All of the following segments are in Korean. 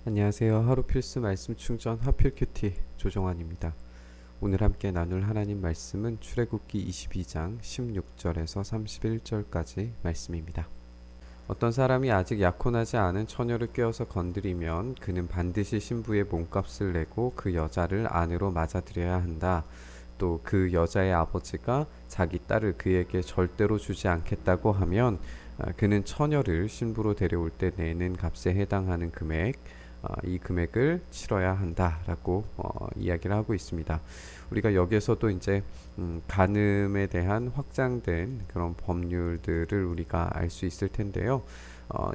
안녕하세요. 하루 필수 말씀 충전 하필 큐티 조정환입니다. 오늘 함께 나눌 하나님 말씀은 출애굽기 22장 16절에서 31절까지 말씀입니다. 어떤 사람이 아직 약혼하지 않은 처녀를 꿰어서 건드리면 그는 반드시 신부의 몸값을 내고 그 여자를 아내로 맞아들여야 한다. 또 그 여자의 아버지가 자기 딸을 그에게 절대로 주지 않겠다고 하면 그는 처녀를 신부로 데려올 때 내는 값에 해당하는 금액, 이 금액을 치러야 한다라고 이야기를 하고 있습니다. 우리가 여기에서도 이제 간음에 대한 확장된 그런 법률들을 우리가 알 수 있을 텐데요.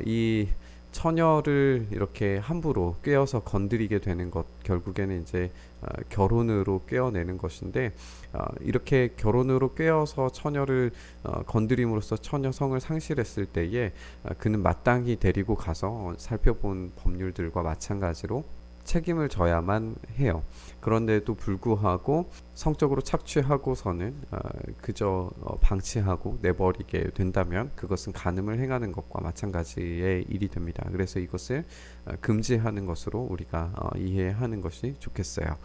이 처녀를 이렇게 함부로 꿰어서 건드리게 되는 것, 결국에는 이제 결혼으로 꿰어내는 것인데, 이렇게 결혼으로 꿰어서 처녀를 건드림으로써 처녀성을 상실했을 때에 그는 마땅히 데리고 가서 살펴본 법률들과 마찬가지로 책임을 져야만 해요. 그런데도 불구하고 성적으로 착취하고서는 그저 방치하고 내버리게 된다면 그것은 간음을 행하는 것과 마찬가지의 일이 됩니다. 그래서 이것을 금지하는 것으로 우리가 이해하는 것이 좋겠어요.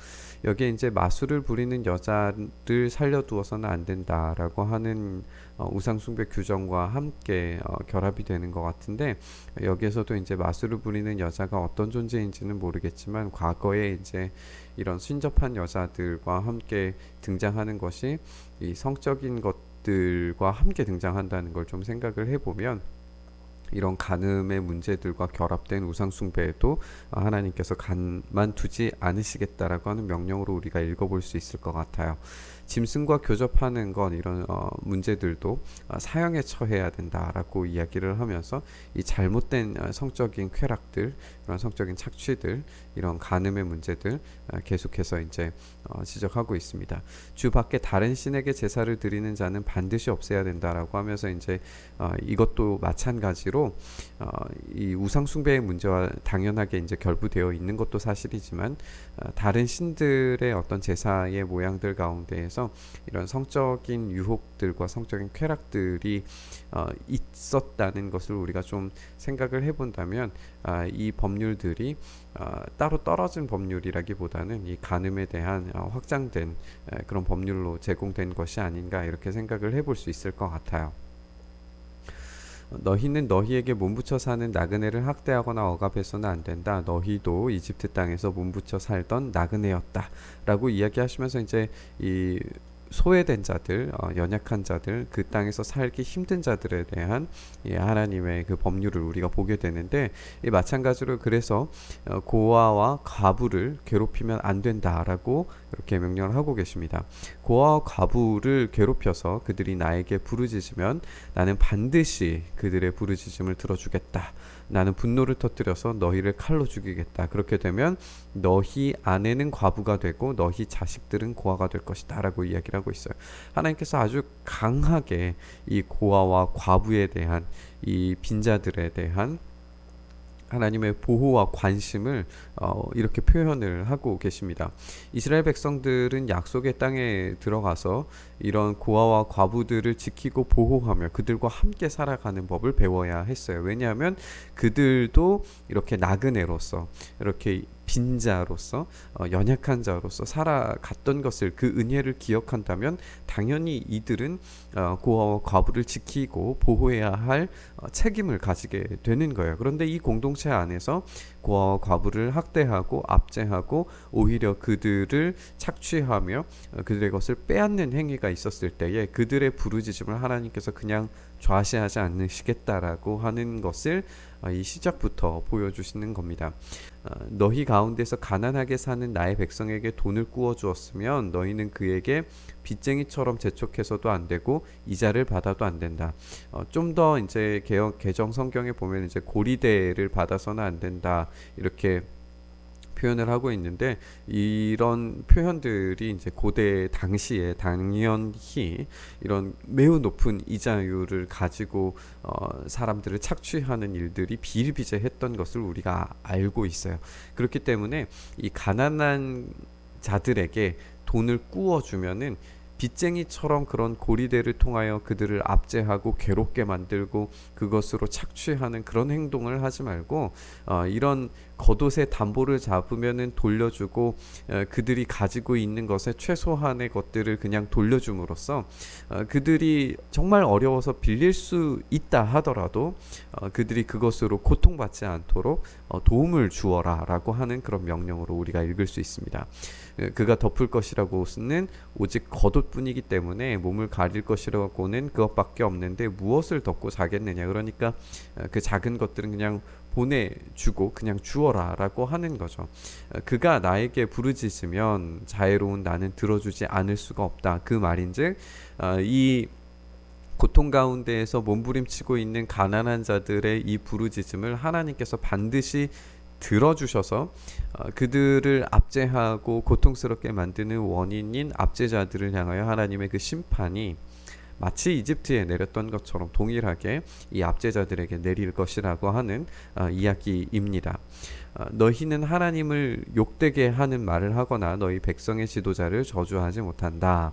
여기에 이제 마술을 부리는 여자를 살려두어서는 안 된다라고 하는 우상숭배 규정과 함께 결합이 되는 것 같은데, 여기에서도 이제 마술을 부리는 여자가 어떤 존재인지는 모르겠지만 과거에 이제 이런 순접한 여자들과 함께 등장하는 것이 이 성적인 것들과 함께 등장한다는 걸 좀 생각을 해보면, 이런 간음의 문제들과 결합된 우상숭배에도 하나님께서 가만두지 않으시겠다라고 하는 명령으로 우리가 읽어볼 수 있을 것 같아요. 짐승과 교접하는 건 이런 문제들도 사형에 처해야 된다라고 이야기를 하면서 이 잘못된 성적인 쾌락들, 이런 성적인 착취들, 이런 간음의 문제들 계속해서 이제 지적하고 있습니다. 주 밖에 다른 신에게 제사를 드리는 자는 반드시 없애야 된다라고 하면서 이제 이것도 마찬가지로 이 우상 숭배의 문제와 당연하게 이제 결부되어 있는 것도 사실이지만, 다른 신들의 어떤 제사의 모양들 가운데에서 이런 성적인 유혹들과 성적인 쾌락들이 있었다는 것을 우리가 좀 생각을 해본다면, 이 법률들이 따로 떨어진 법률이라기보다는 이 간음에 대한 확장된 그런 법률로 제공된 것이 아닌가, 이렇게 생각을 해볼 수 있을 것 같아요. 너희는 너희에게 몸붙여 사는 나그네를 학대하거나 억압해서는 안 된다. 너희도 이집트 땅에서 몸붙여 살던 나그네였다 라고 이야기하시면서 이제 이 소외된 자들, 연약한 자들, 그 땅에서 살기 힘든 자들에 대한 하나님의 그 법률을 우리가 보게 되는데, 마찬가지로 그래서 고아와 과부를 괴롭히면 안 된다라고 이렇게 명령을 하고 계십니다. 고아와 과부를 괴롭혀서 그들이 나에게 부르짖으면 나는 반드시 그들의 부르짖음을 들어주겠다. 나는 분노를 터뜨려서 너희를 칼로 죽이겠다. 그렇게 되면 너희 아내는 과부가 되고 너희 자식들은 고아가 될 것이다 라고 이야기를 하고 있어요. 하나님께서 아주 강하게 이 고아와 과부에 대한, 이 빈자들에 대한 하나님의 보호와 관심을 이렇게 표현을 하고 계십니다. 이스라엘 백성들은 약속의 땅에 들어가서 이런 고아와 과부들을 지키고 보호하며 그들과 함께 살아가는 법을 배워야 했어요. 왜냐하면 그들도 이렇게 나그네로서, 이렇게 빈자로서, 연약한 자로서 살아갔던 것을, 그 은혜를 기억한다면 당연히 이들은 고아와 과부를 지키고 보호해야 할 책임을 가지게 되는 거예요. 그런데 이 공동체 안에서 고아와 과부를 학대하고 압제하고 오히려 그들을 착취하며 그들의 것을 빼앗는 행위가 있었을 때에 그들의 부르짖음을 하나님께서 그냥 좌시하지 않으시겠다라고 하는 것을 이 시작부터 보여주시는 겁니다. 너희 가운데서 가난하게 사는 나의 백성에게 돈을 꾸어 주었으면 너희는 그에게 빚쟁이처럼 재촉해서도 안 되고 이자를 받아도 안 된다. 좀 더 이제 개정 성경에 보면 이제 고리대를 받아서는 안 된다, 이렇게 표현을 하고 있는데, 이런 표현들이 이제 고대 당시에 당연히 이런 매우 높은 이자율을 가지고 사람들을 착취하는 일들이 비일비재했던 것을 우리가 알고 있어요. 그렇기 때문에 이 가난한 자들에게 돈을 꾸어 주면은 빚쟁이처럼 그런 고리대를 통하여 그들을 압제하고 괴롭게 만들고 그것으로 착취하는 그런 행동을 하지 말고, 이런 겉옷의 담보를 잡으면은 돌려주고 그들이 가지고 있는 것의 최소한의 것들을 그냥 돌려줌으로써 그들이 정말 어려워서 빌릴 수 있다 하더라도 그들이 그것으로 고통받지 않도록 도움을 주어라 라고 하는 그런 명령으로 우리가 읽을 수 있습니다. 그가 덮을 것이라고는 오직 겉옷뿐이기 때문에 몸을 가릴 것이라고는 그것밖에 없는데 무엇을 덮고 자겠느냐. 그러니까 그 작은 것들은 그냥 보내주고 그냥 주어라 라고 하는 거죠. 그가 나에게 부르짖으면 자애로운 나는 들어주지 않을 수가 없다. 그 말인즉 이 고통 가운데에서 몸부림치고 있는 가난한 자들의 이 부르짖음을 하나님께서 반드시 들어주셔서 그들을 압제하고 고통스럽게 만드는 원인인 압제자들을 향하여 하나님의 그 심판이 마치 이집트에 내렸던 것처럼 동일하게 이 압제자들에게 내릴 것이라고 하는 이야기입니다. 너희는 하나님을 욕되게 하는 말을 하거나 너희 백성의 지도자를 저주하지 못한다.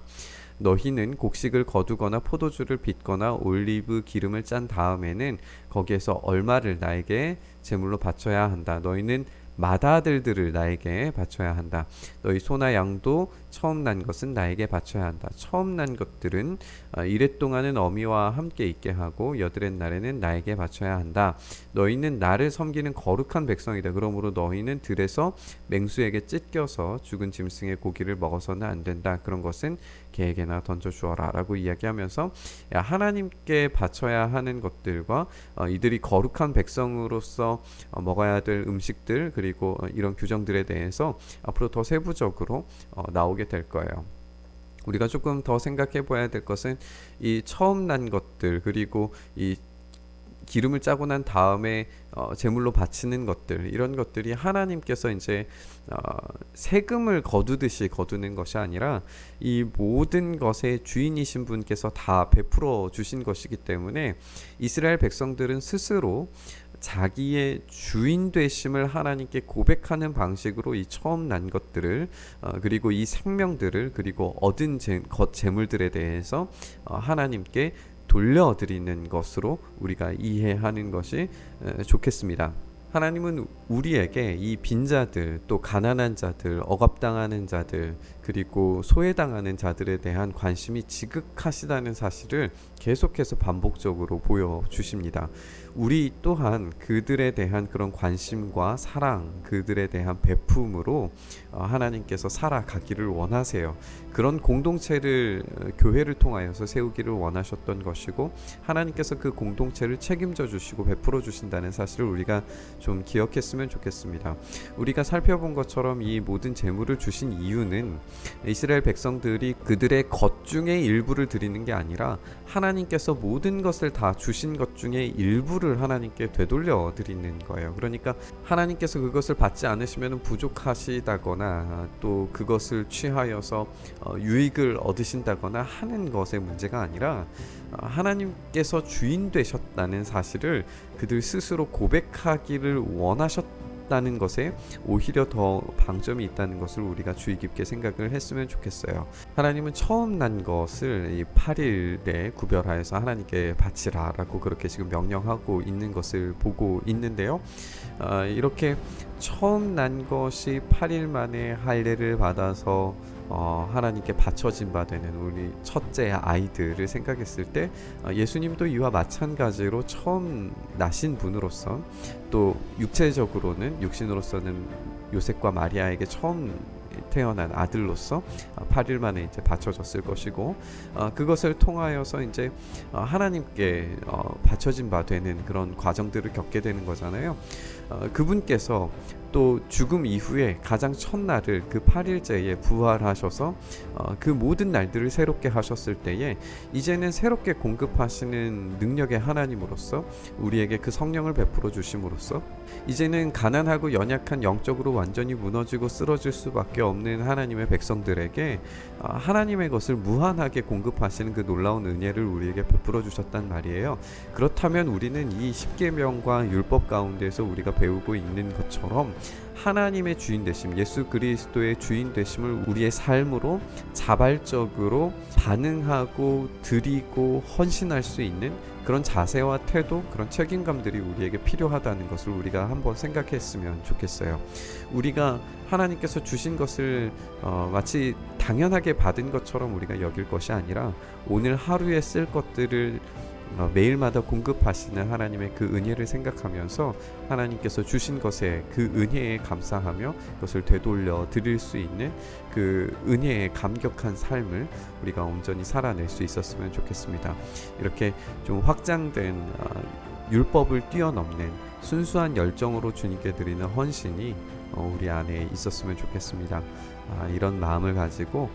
너희는 곡식을 거두거나 포도주를 빚거나 올리브 기름을 짠 다음에는 거기에서 얼마를 나에게 제물로 바쳐야 한다. 너희는 맏아들들을 나에게 바쳐야 한다. 너희 소나 양도 처음 난 것은 나에게 바쳐야 한다. 처음 난 것들은 이랫 동안은 어미와 함께 있게 하고 여드렛 날에는 나에게 바쳐야 한다. 너희는 나를 섬기는 거룩한 백성이다. 그러므로 너희는 들에서 맹수에게 찢겨서 죽은 짐승의 고기를 먹어서는 안 된다. 그런 것은 개에게나 던져주어라 라고 이야기하면서 하나님께 바쳐야 하는 것들과 이들이 거룩한 백성으로서 먹어야 될 음식들 그리고 이런 규정들에 대해서 앞으로 더 세부적으로 나오게 될 거예요. 우리가 조금 더 생각해 봐야 될 것은 이 처음 난 것들 그리고 이 기름을 짜고 난 다음에 제물로 바치는 것들 이런 것들이 하나님께서 이제 세금을 거두듯이 거두는 것이 아니라 이 모든 것의 주인이신 분께서 다 베풀어 주신 것이기 때문에 이스라엘 백성들은 스스로 자기의 주인 되심을 하나님께 고백하는 방식으로 이 처음 난 것들을 그리고 이 생명들을 그리고 얻은 재물들에 대해서 하나님께 돌려드리는 것으로 우리가 이해하는 것이 좋겠습니다. 하나님은 우리에게 이 빈자들 또 가난한 자들 억압당하는 자들 그리고 소외당하는 자들에 대한 관심이 지극하시다는 사실을 계속해서 반복적으로 보여주십니다. 우리 또한 그들에 대한 그런 관심과 사랑 그들에 대한 베품으로 하나님께서 살아가기를 원하세요. 그런 공동체를 교회를 통하여서 세우기를 원하셨던 것이고 하나님께서 그 공동체를 책임져 주시고 베풀어 주신다는 사실을 우리가 좀 기억했으면 좋겠습니다. 우리가 살펴본 것처럼 이 모든 재물을 주신 이유는 이스라엘 백성들이 그들의 것 중에 일부를 드리는 게 아니라 하나님께서 모든 것을 다 주신 것 중에 일부를 하나님께 되돌려 드리는 거예요. 그러니까 하나님께서 그것을 받지 않으시면 부족하시다거나 또 그것을 취하여서 유익을 얻으신다거나 하는 것의 문제가 아니라 하나님께서 주인 되셨다는 사실을 그들 스스로 고백하기를 원하셨다는 것에 오히려 더 방점이 있다는 것을 우리가 주의 깊게 생각을 했으면 좋겠어요. 하나님은 처음 난 것을 이 8일에 구별하여서 하나님께 바치라 라고 그렇게 지금 명령하고 있는 것을 보고 있는데요. 이렇게 처음 난 것이 8일 만에 할례를 받아서 하나님께 바쳐진 바 되는 우리 첫째 아이들을 생각했을 때 예수님도 이와 마찬가지로 처음 나신 분으로서 또 육체적으로는 육신으로서는 요셉과 마리아에게 처음 태어난 아들로서 8일 만에 이제 바쳐졌을 것이고 그것을 통하여서 이제 하나님께 바쳐진 바 되는 그런 과정들을 겪게 되는 거잖아요. 그분께서 또 죽음 이후에 가장 첫날을 그 8일째에 부활하셔서 그 모든 날들을 새롭게 하셨을 때에 이제는 새롭게 공급하시는 능력의 하나님으로서 우리에게 그 성령을 베풀어 주심으로써 이제는 가난하고 연약한 영적으로 완전히 무너지고 쓰러질 수밖에 없는 하나님의 백성들에게 하나님의 것을 무한하게 공급하시는 그 놀라운 은혜를 우리에게 베풀어 주셨단 말이에요. 그렇다면 우리는 이 십계명과 율법 가운데서 우리가 배우고 있는 것처럼 하나님의 주인 되심, 예수 그리스도의 주인 되심을 우리의 삶으로 자발적으로 반응하고 드리고 헌신할 수 있는 그런 자세와 태도, 그런 책임감들이 우리에게 필요하다는 것을 우리가 한번 생각했으면 좋겠어요. 우리가 하나님께서 주신 것을 마치 당연하게 받은 것처럼 우리가 여길 것이 아니라 오늘 하루에 쓸 것들을 매일마다 공급하시는 하나님의 그 은혜를 생각하면서 하나님께서 주신 것에 그 은혜에 감사하며 그것을 되돌려 드릴 수 있는 그 은혜에 감격한 삶을 우리가 온전히 살아낼 수 있었으면 좋겠습니다. 이렇게 좀 확장된 율법을 뛰어넘는 순수한 열정으로 주님께 드리는 헌신이 우리 안에 있었으면 좋겠습니다. 이런 마음을 가지고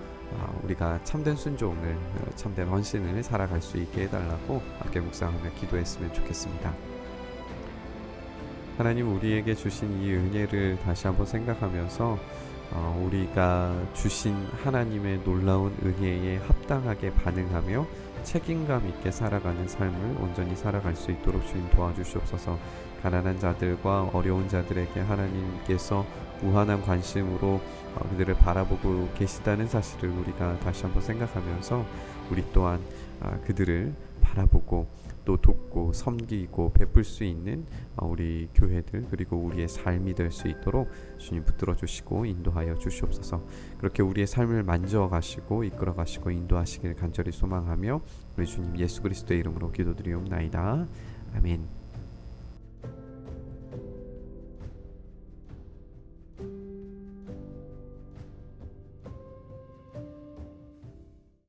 우리가 참된 순종을, 참된 헌신을 살아갈 수 있게 해달라고 함께 묵상하며 기도했으면 좋겠습니다. 하나님, 우리에게 주신 이 은혜를 다시 한번 생각하면서 우리가 주신 하나님의 놀라운 은혜에 합당하게 반응하며 책임감 있게 살아가는 삶을 온전히 살아갈 수 있도록 주님 도와주시옵소서. 가난한 자들과 어려운 자들에게 하나님께서 무한한 관심으로 그들을 바라보고 계시다는 사실을 우리가 다시 한번 생각하면서 우리 또한 그들을 바라보고 또 돕고 섬기고 베풀 수 있는 우리 교회들 그리고 우리의 삶이 될 수 있도록 주님 붙들어 주시고 인도하여 주시옵소서. 그렇게 우리의 삶을 만져 가시고 이끌어 가시고 인도하시길 간절히 소망하며 우리 주님 예수 그리스도의 이름으로 기도드리옵나이다. 아멘.